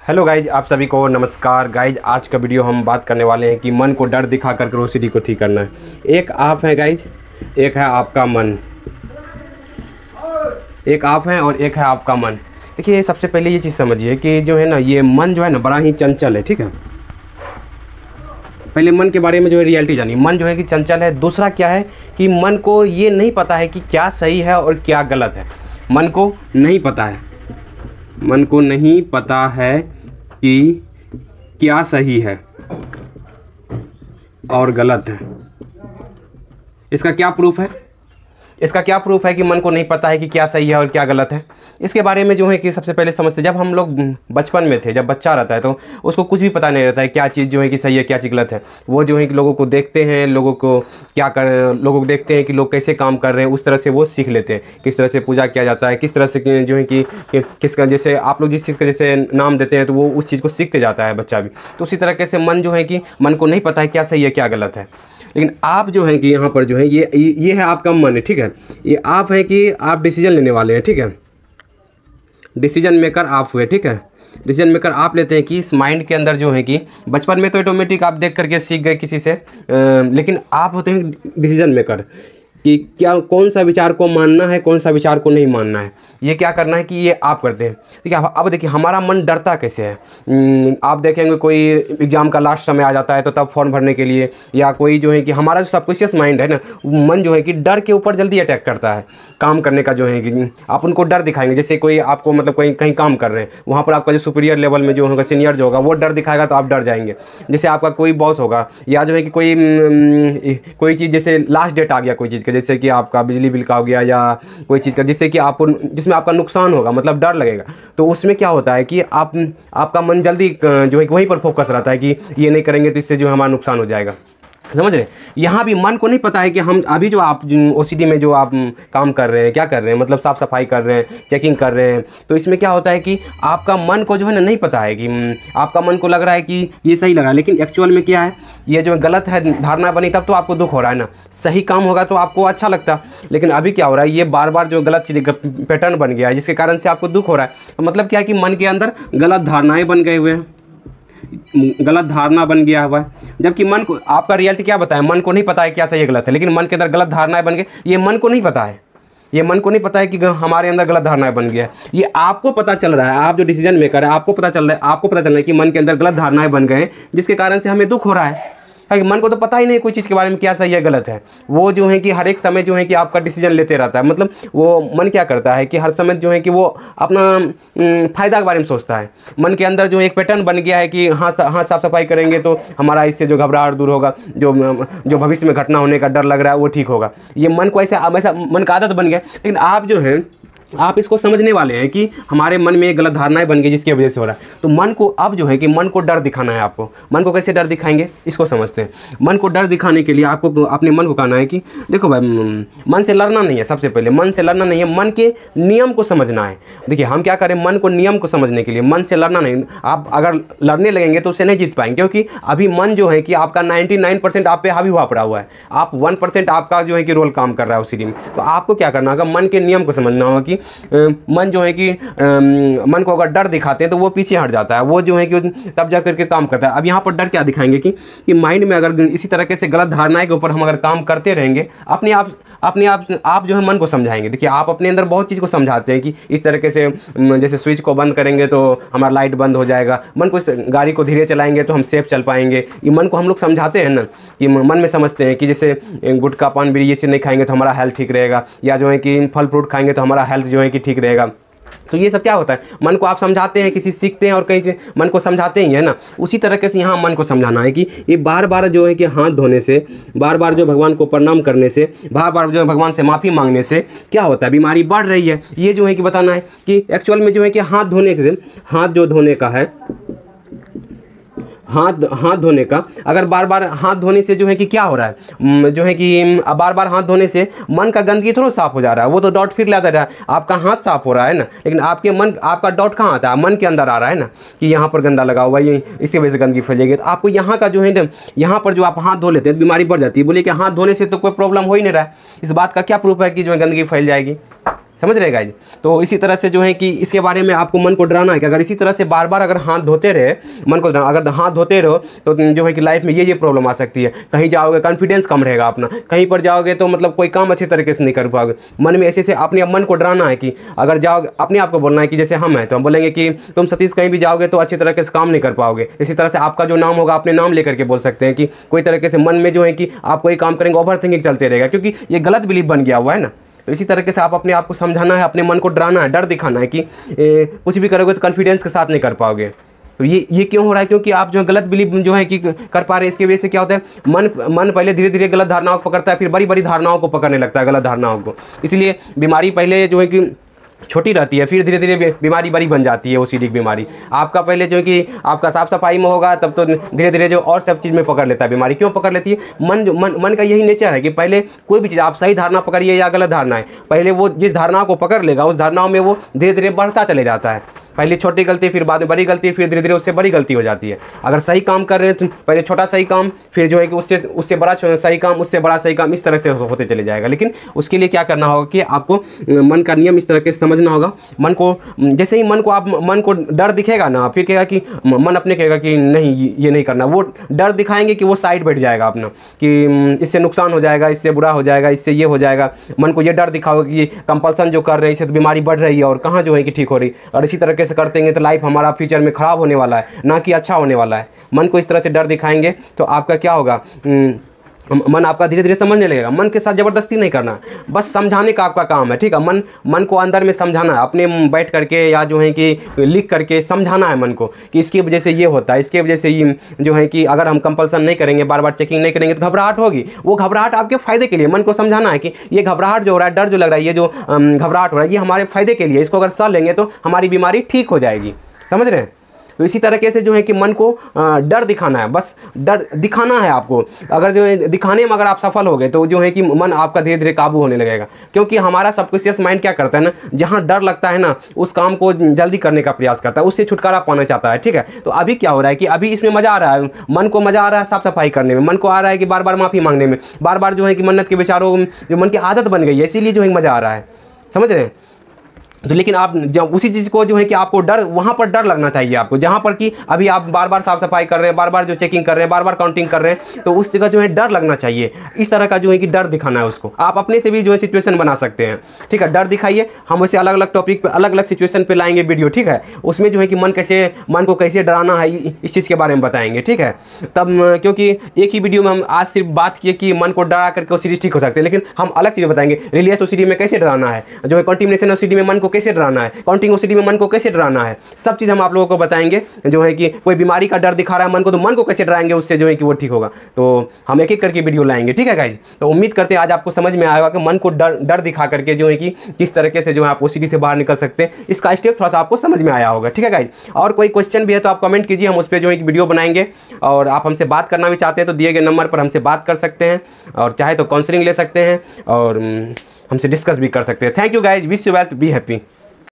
Hello guys, आप सभी को नमस्कार। गाइज, आज का वीडियो हम बात करने वाले हैं कि मन को डर दिखा कर ओसीडी को ठीक करना है। एक आप है गाइज, एक है आपका मन। एक आप है और एक है आपका मन। देखिए, सबसे पहले ये चीज़ समझिए कि जो है ना, ये मन जो है ना बड़ा ही चंचल है। ठीक है, पहले मन के बारे में जो है रियलिटी जानिए। मन जो है कि चंचल है। दूसरा क्या है कि मन को ये नहीं पता है कि क्या सही है और क्या गलत है। मन को नहीं पता है, मन को नहीं पता है कि क्या सही है और गलत है। इसका क्या प्रूफ है? इसका क्या प्रूफ है कि मन को नहीं पता है कि क्या सही है और क्या गलत है? इसके बारे में जो है कि सबसे पहले समझते, जब हम लोग बचपन में थे, जब बच्चा रहता है तो उसको कुछ भी पता नहीं रहता है क्या चीज़ जो है कि सही है, क्या चीज़ गलत है। वो जो है कि लोगों को देखते हैं, लोगों को लोगों को देखते हैं कि लोग कैसे काम कर रहे हैं, उस तरह से वो सीख लेते हैं। किस तरह से पूजा किया जाता है, किस तरह से जो है कि किसका, जैसे आप लोग जिस चीज़ का जैसे नाम देते हैं तो वो उस चीज़ को सीखते जाता है बच्चा भी। तो उसी तरीके से मन जो है कि मन को नहीं पता है क्या सही है क्या गलत है। लेकिन आप जो है कि यहाँ पर जो है ये है आपका मन है। ठीक है, ये आप है कि आप डिसीजन लेने वाले हैं। ठीक है, डिसीजन मेकर आप हुए। ठीक है, डिसीजन मेकर आप लेते हैं कि इस माइंड के अंदर जो है कि बचपन में तो ऑटोमेटिक आप देख करके सीख गए किसी से, लेकिन आप होते हैं डिसीजन मेकर कि क्या, कौन सा विचार को मानना है, कौन सा विचार को नहीं मानना है। ये क्या करना है कि ये आप करते हैं। ठीक है, अब देखिए हमारा मन डरता कैसे है। आप देखेंगे कोई एग्ज़ाम का लास्ट समय आ जाता है तो तब फॉर्म भरने के लिए, या कोई जो है कि हमारा जो सबकॉन्शियस माइंड है ना, मन जो है कि डर के ऊपर जल्दी अटैक करता है काम करने का। जो है कि आप उनको डर दिखाएंगे, जैसे कोई आपको मतलब कहीं काम कर रहे हैं, वहाँ पर आपका जो सुपीरियर लेवल में जो होगा, सीनियर जो होगा, वो डर दिखाएगा तो आप डर जाएंगे। जैसे आपका कोई बॉस होगा, या जो है कि कोई चीज़, जैसे लास्ट डेट आ गया कोई चीज़ का, जैसे कि आपका बिजली बिल का हो गया या कोई चीज़ का, जिससे कि जिसमें आपका नुकसान होगा, मतलब डर लगेगा, तो उसमें क्या होता है कि आपका मन जल्दी जो है वहीं पर फोकस रहता है कि ये नहीं करेंगे तो इससे जो हमारा नुकसान हो जाएगा। समझ रहे? यहाँ भी मन को नहीं पता है कि हम अभी जो आप ओसीडी में जो आप काम कर रहे हैं, क्या कर रहे हैं, मतलब साफ़ सफाई कर रहे हैं, चेकिंग कर रहे हैं, तो इसमें क्या होता है कि आपका मन को जो है ना नहीं पता है कि आपका मन को लग रहा है कि ये सही लगा, लेकिन एक्चुअल में क्या है, ये जो गलत है धारणा बनी, तब तो आपको दुख हो रहा है ना। सही काम होगा तो आपको अच्छा लगता, लेकिन अभी क्या हो रहा है, ये बार बार जो गलत चीज़ पैटर्न बन गया है, जिसके कारण से आपको दुख हो रहा है। तो मतलब क्या है कि मन के अंदर गलत धारणाएँ बन गए हुए हैं, गलत धारणा बन गया हुआ है। जबकि मन को, आपका रियलिटी क्या बताए, मन को नहीं पता है क्या सही है गलत है, लेकिन मन के अंदर गलत धारणाएं बन गई। ये मन को नहीं पता है, ये मन को नहीं पता है कि हमारे अंदर गलत धारणाएं बन गया है। ये आपको पता चल रहा है, आप जो डिसीजन मेकर है, आपको पता चल रहा है कि मन के अंदर गलत धारणाएं बन गए, जिसके कारण से हमें दुख हो रहा है। मन को तो पता ही नहीं कोई चीज़ के बारे में क्या सही है गलत है। वो जो है कि हर एक समय जो है कि आपका डिसीजन लेते रहता है। मतलब वो मन क्या करता है कि हर समय जो है कि वो अपना फ़ायदा के बारे में सोचता है। मन के अंदर जो एक पैटर्न बन गया है कि हाँ साफ़ सफाई करेंगे तो हमारा इससे जो घबराहट दूर होगा, जो भविष्य में घटना होने का डर लग रहा है वो ठीक होगा। ये मन को ऐसा मन का आदत बन गया। लेकिन आप जो है, आप इसको समझने वाले हैं कि हमारे मन में एक गलत धारणाएं बन गई जिसकी वजह से हो रहा है। तो मन को अब जो है कि मन को डर दिखाना है आपको। मन को कैसे डर दिखाएंगे, इसको समझते हैं। मन को डर दिखाने के लिए आपको अपने मन को कहना है कि देखो भाई, मन से लड़ना नहीं है। सबसे पहले मन से लड़ना नहीं है, मन के नियम को समझना है। देखिए हम क्या करें, मन को नियम को समझने के लिए मन से लड़ना नहीं। आप अगर लड़ने लगेंगे तो उससे नहीं जीत पाएंगे, क्योंकि अभी मन जो है कि आपका 99% आप पे हावी हुआ पड़ा हुआ है। आप 1% आपका जो है कि रोल काम कर रहा है उसी दिन। तो आपको क्या करना होगा, मन के नियम को समझना होगा कि मन जो है कि मन को अगर डर दिखाते हैं तो वो पीछे हट जाता है, वो जो है कि तब जा करके काम करता है। अब यहाँ पर डर क्या दिखाएंगे कि माइंड में अगर इसी तरीके से गलत धारणाएं के ऊपर हम अगर काम करते रहेंगे, अपने आप जो है मन को समझाएंगे। देखिए आप अपने अंदर बहुत चीज़ को समझाते हैं कि इस तरीके से, जैसे स्विच को बंद करेंगे तो हमारा लाइट बंद हो जाएगा, मन को गाड़ी को धीरे चलाएंगे तो हम सेफ चल पाएंगे। ये मन को हम लोग समझाते हैं ना, कि मन में समझते हैं कि जैसे गुटखा पान बीड़ी ये चीज़ नहीं खाएंगे तो हमारा हेल्थ ठीक रहेगा, या जो है कि फल फ्रूट खाएंगे तो हमारा हेल्थ जो है कि ठीक रहेगा। तो ये सब क्या होता है, मन को आप समझाते हैं, किसी सीखते हैं और कहीं से मन को समझाते ही है ना। उसी तरीके से यहाँ मन को समझाना है कि ये बार बार जो है कि हाथ धोने से, बार बार जो भगवान को प्रणाम करने से, बार बार जो भगवान से माफ़ी मांगने से क्या होता है, बीमारी बढ़ रही है। ये जो है कि बताना है कि एक्चुअल में जो है कि हाथ धोने से, हाथ जो धोने का है, हाथ धोने का, अगर बार बार हाथ धोने से जो है कि क्या हो रहा है, जो है कि बार बार हाथ धोने से मन का गंदगी थोड़ा साफ हो जा रहा है। वो तो डॉट फिर लाता रहा है, आपका हाथ साफ हो रहा है ना, लेकिन आपका डॉट कहाँ आता है, मन के अंदर आ रहा है ना, कि यहाँ पर गंदा लगा हुआ है, ये इसकी वजह से गंदगी फैल जाएगी। तो आपको यहाँ का जो है, यहाँ पर जो आप हाथ धो लेते हैं बीमारी बढ़ जाती है। बोले कि हाथ धोने से तो कोई प्रॉब्लम हो ही नहीं रहा है, इस बात का क्या प्रूफ है कि जो है गंदगी फैल जाएगी। समझ रहे गाइज। तो इसी तरह से जो है कि इसके बारे में आपको मन को डराना है कि अगर इसी तरह से बार बार अगर हाथ धोते रहे, मन को अगर हाथ धोते रहो तो जो है कि लाइफ में ये प्रॉब्लम आ सकती है। कहीं जाओगे कॉन्फिडेंस कम रहेगा अपना, कहीं पर जाओगे तो मतलब कोई काम अच्छे तरीके से नहीं कर पाओगे। मन में ऐसे अपने मन को डराना है कि अगर जाओगे, अपने आप को बोलना है कि जैसे हम हैं तो हम बोलेंगे कि तुम सतीश कहीं भी जाओगे तो अच्छे तरीके से काम नहीं कर पाओगे। इसी तरह से आपका जो नाम होगा अपने नाम लेकर के बोल सकते हैं कि कोई तरीके से मन में जो है कि आप कोई काम करेंगे ओवर थिंकिंग चलते रहेगा, क्योंकि ये गलत बिलीफ बन गया हुआ है ना। तो इसी तरीके से आप अपने आप को समझाना है, अपने मन को डराना है, डर दिखाना है कि कुछ भी करोगे तो कॉन्फिडेंस के साथ नहीं कर पाओगे। तो ये क्यों हो रहा है? क्योंकि आप जो गलत बिलीफ जो है कि कर पा रहे हैं, इसकी वजह से क्या होता है, मन पहले धीरे धीरे गलत धारणाओं को पकड़ता है, फिर बड़ी बड़ी धारणाओं को पकड़ने लगता है, गलत धारणाओं को। इसलिए बीमारी पहले जो है कि छोटी रहती है, फिर धीरे धीरे बीमारी बड़ी बन जाती है। वो सीधी बीमारी आपका पहले जो है कि आपका साफ सफाई में होगा, तब तो धीरे धीरे जो और सब चीज़ में पकड़ लेता है बीमारी। क्यों पकड़ लेती है? मन का यही नेचर है कि पहले कोई भी चीज़ आप सही धारणा पकड़िए या गलत धारणा है, पहले वो जिस धारणाओं को पकड़ लेगा उस धारणाओं में वो धीरे धीरे बढ़ता चले जाता है। पहले छोटी गलती, फिर बाद में बड़ी गलती, फिर धीरे धीरे उससे बड़ी गलती हो जाती है। अगर सही काम कर रहे हैं तो पहले छोटा सही काम, फिर जो है कि उससे बड़ा सही काम, उससे बड़ा सही काम, इस तरह से होते चले जाएगा। लेकिन उसके लिए क्या करना होगा कि आपको मन का नियम इस तरह से समझना होगा। मन को जैसे ही मन को डर दिखेगा ना, फिर कहेगा कि मन अपने कहेगा कि नहीं ये नहीं करना, वो डर दिखाएंगे कि वो साइड बैठ जाएगा अपना कि इससे नुकसान हो जाएगा, इससे बुरा हो जाएगा, इससे ये हो जाएगा। मन को ये डर दिखाओगे कि ये कंपल्सन जो कर रहे हैं इससे तो बीमारी बढ़ रही है और कहाँ जो है कि ठीक हो रही। और इसी तरह से करते हैं तो लाइफ हमारा फ्यूचर में खराब होने वाला है, ना कि अच्छा होने वाला है। मन को इस तरह से डर दिखाएंगे तो आपका क्या होगा, मन आपका धीरे धीरे समझने लगेगा। मन के साथ ज़बरदस्ती नहीं करना, बस समझाने का आपका काम है, ठीक है। मन को अंदर में समझाना है, अपने बैठ करके या जो है कि लिख करके समझाना है मन को कि इसकी वजह से ये होता है, इसके वजह से ये जो है कि अगर हम कंपल्सन नहीं करेंगे, बार बार चेकिंग नहीं करेंगे तो घबराहट होगी। वो घबराहट आपके फ़ायदे के लिए, मन को समझाना है कि ये घबराहट जो हो रहा है, डर जो लग रहा है, ये जो घबराहट हो रहा है, ये हमारे फ़ायदे के लिए, इसको अगर सह लेंगे तो हमारी बीमारी ठीक हो जाएगी। समझ रहे हैं? तो इसी तरीके से जो है कि मन को डर दिखाना है, बस डर दिखाना है आपको। अगर जो है दिखाने में अगर आप सफल हो गए तो जो है कि मन आपका धीरे धीरे काबू होने लगेगा। क्योंकि हमारा सबकॉन्शियस माइंड क्या करता है ना, जहाँ डर लगता है ना उस काम को जल्दी करने का प्रयास करता है, उससे छुटकारा पाना चाहता है, ठीक है। तो अभी क्या हो रहा है कि अभी इसमें मज़ा आ रहा है, मन को मज़ा आ रहा है साफ सफाई करने में, मन को आ रहा है कि बार बार माफ़ी मांगने में, बार बार जो है कि मन्नत के बेचारों जो मन की आदत बन गई है, इसीलिए जो है मज़ा आ रहा है। समझ रहे हैं? तो लेकिन आप जब उसी चीज़ को जो है कि आपको डर, वहाँ पर डर लगना चाहिए आपको, जहाँ पर कि अभी आप बार बार साफ सफाई कर रहे हैं, बार बार जो चेकिंग कर रहे हैं, बार बार काउंटिंग कर रहे हैं, तो उस जगह जो है डर लगना चाहिए। इस तरह का जो है कि डर दिखाना है उसको। आप अपने से भी जो है सिचुएशन बना सकते हैं, ठीक है। डर दिखाइए, हम वैसे अलग अलग टॉपिक पे, अलग अलग सिचुएशन पे लाएंगे वीडियो, ठीक है। उसमें जो है कि मन को कैसे डराना है इस चीज़ के बारे में बताएंगे, ठीक है। तब क्योंकि एक ही वीडियो में हम आज सिर्फ बात किए कि मन को डरा करके वो सीरीज ठीक हो सकते हैं, लेकिन हम अलग चीज़ें बताएंगे। रिलीजियस ओसीडी में कैसे डराना है, जो है कंटिन्यूएशन ओसीडी में मन को कैसे डराना है, काउंटिंग ओसीडी में मन को कैसे डराना है, सब चीज़ हम आप लोगों को बताएंगे। जो है कि कोई बीमारी का डर दिखा रहा है मन को, तो मन को कैसे डराएंगे उससे जो है कि वो ठीक होगा। तो हम एक एक करके वीडियो लाएंगे, ठीक है गाइज। तो उम्मीद करते हैं आज आपको समझ में आएगा कि मन को डर दिखा करके जो है कि किस तरीके से जो है आप ओसीडी से बाहर निकल सकते हैं। इसका स्टेप थोड़ा सा आपको समझ में आया होगा, ठीक है गाइज। और कोई क्वेश्चन भी है तो आप कमेंट कीजिए, हम उस पर जो है कि वीडियो बनाएंगे। और आप हमसे बात करना भी चाहते हैं तो दिए गए नंबर पर हमसे बात कर सकते हैं, और चाहे तो काउंसलिंग ले सकते हैं और हमसे डिस्कस भी कर सकते हैं। Thank you guys, wish you wealth, be happy.